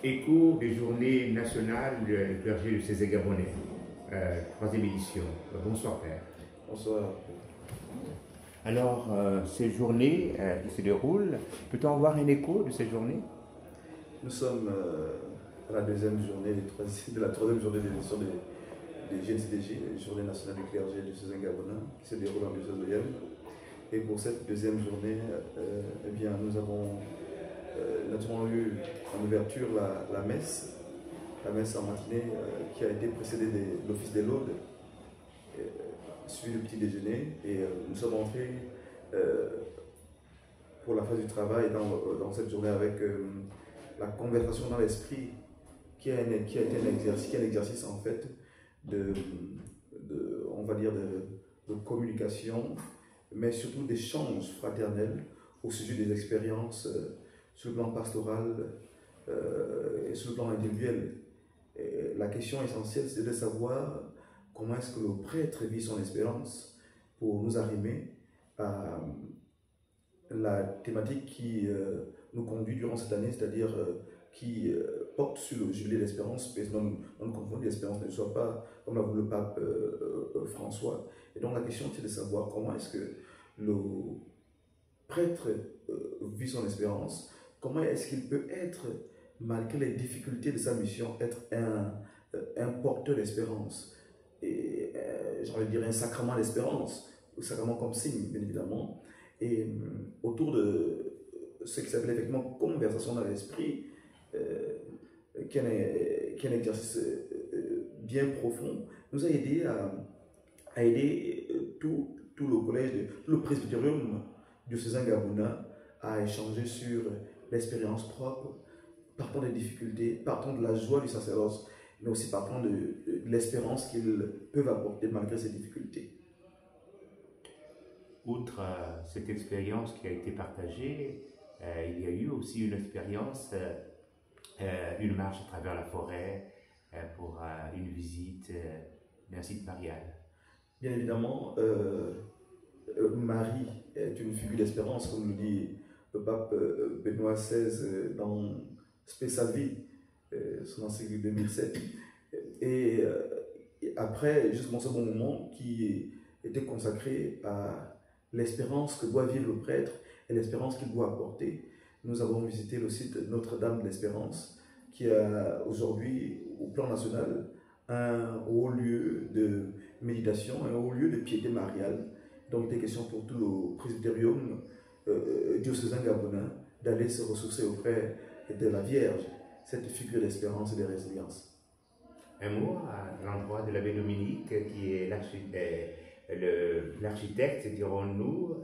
Écho des journées nationales du clergé de Césaire Gabonais, troisième édition. Bonsoir Père. Bonsoir. Alors, ces journées qui se déroulent, peut-on avoir un écho de ces journées? Nous sommes à la deuxième journée de la troisième journée d'élection des GNCDG, Journée nationale du clergé du Césaire Gabonais, qui se déroule en diocèse de Yem. Et pour cette deuxième journée, eh bien, nous avons eu en ouverture la messe en matinée qui a été précédée de l'office des laudes, suivi du petit déjeuner. Et nous sommes entrés pour la phase du travail dans cette journée avec la conversation dans l'esprit qui a été un exercice en fait on va dire de communication, mais surtout d'échange fraternel au sujet des expériences sur le plan pastoral et sur le plan individuel. Et la question essentielle, c'est de savoir comment est-ce que le prêtre vit son espérance pour nous arrimer à la thématique qui nous conduit durant cette année, c'est-à-dire qui porte sur le jubilé d'espérance, mais non confondre l'espérance ne soit pas comme l'a voulu le pape François. Et donc la question c'est de savoir comment est-ce que le prêtre vit son espérance, comment est-ce qu'il peut être, malgré les difficultés de sa mission, être un porteur d'espérance, et j'ai envie de dire un sacrement d'espérance, un sacrement comme signe, bien évidemment, et autour de ce qui s'appelle effectivement conversation dans l'esprit, qui est un exercice bien profond, nous a aidé à aider tout le collège, tout le presbytérium du Césaire Gabonais à échanger sur l'expérience propre, partant des difficultés, partant de la joie du sacerdoce, mais aussi partant de l'espérance qu'ils peuvent apporter malgré ces difficultés. Outre cette expérience qui a été partagée, il y a eu aussi une expérience, une marche à travers la forêt pour une visite d'un site marial. Bien évidemment, Marie est une figure d'espérance, comme le dit le pape Benoît XVI dans Spe sa vie, son encyclique 2007. Et après, justement, ce bon moment qui était consacré à l'espérance que doit vivre le prêtre et l'espérance qu'il doit apporter, nous avons visité le site Notre-Dame de l'Espérance, qui a aujourd'hui, au plan national, un haut lieu de méditation, un haut lieu de piété mariale. Donc, il était question pour tout le presbytérium diocésain gabonais d'aller se ressourcer auprès de la Vierge, cette figure d'espérance et de résilience. Un mot à l'endroit de l'abbé Dominique, qui est l'architecte, dirons-nous,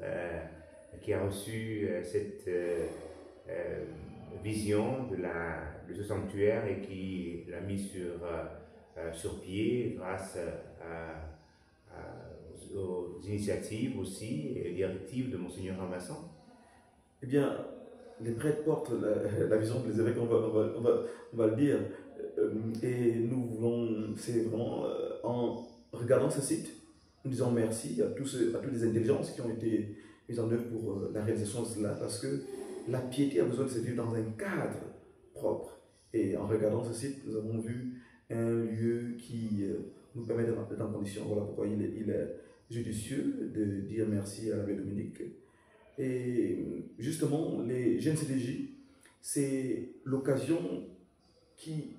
qui a reçu cette vision de ce sanctuaire et qui l'a mis sur pied grâce aux initiatives aussi et directives de Monseigneur Ramasson. Eh bien, les prêtres portent la vision des évêques, on va le dire, et nous voulons, c'est vraiment en regardant ce site, nous disons merci à toutes les intelligences qui ont été mises en œuvre pour la réalisation de cela, parce que la piété a besoin de se vivre dans un cadre propre. Et en regardant ce site, nous avons vu un lieu qui nous permet d'être en condition. Voilà pourquoi il est judicieux de dire merci à l'abbé Dominique. Et justement, les GNCDJ, c'est l'occasion qui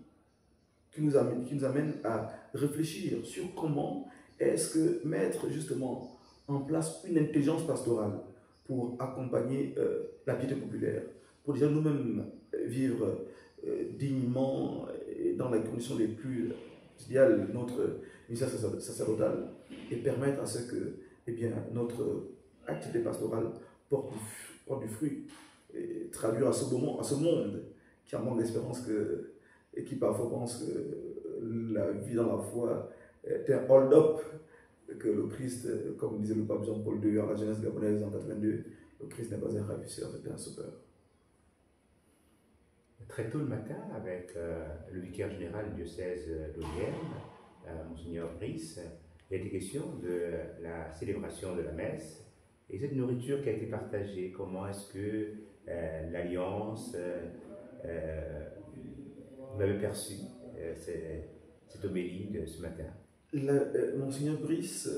nous amène à réfléchir sur comment est-ce que mettre justement en place une intelligence pastorale pour accompagner la piété populaire, pour déjà nous-mêmes vivre dignement et dans les conditions les plus idéales de notre ministère sacerdotal et permettre à ce que notre activité pastorale porte du fruit et traduire à ce monde qui a manque d'espérance et qui parfois pense que la vie dans la foi est un hold-up, que le Christ, comme disait le pape Jean-Paul II à la Genèse gabonaise en 82, le Christ n'est pas un ravisseur, c'est un sauveur. Très tôt le matin, avec le vicaire général du diocèse d'Olienne, Monseigneur Brice, il a été question de la célébration de la messe et cette nourriture qui a été partagée. Comment est-ce que l'Alliance vous l'avez perçu, cette homélie de ce matin? Monseigneur Brice,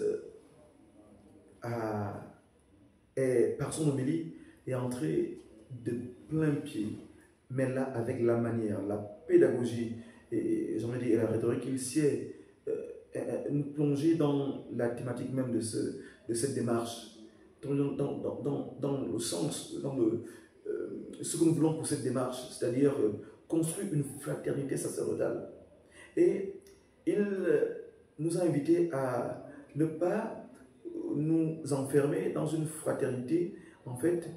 par son homélie, est entré de plein pied, mais là, avec la manière, la pédagogie, et j'en ai dit, et la rhétorique, il sait nous plonger dans la thématique même de cette démarche, dans le sens, ce que nous voulons pour cette démarche, c'est-à-dire construire une fraternité sacerdotale. Et il nous a invités à ne pas nous enfermer dans une fraternité, en fait,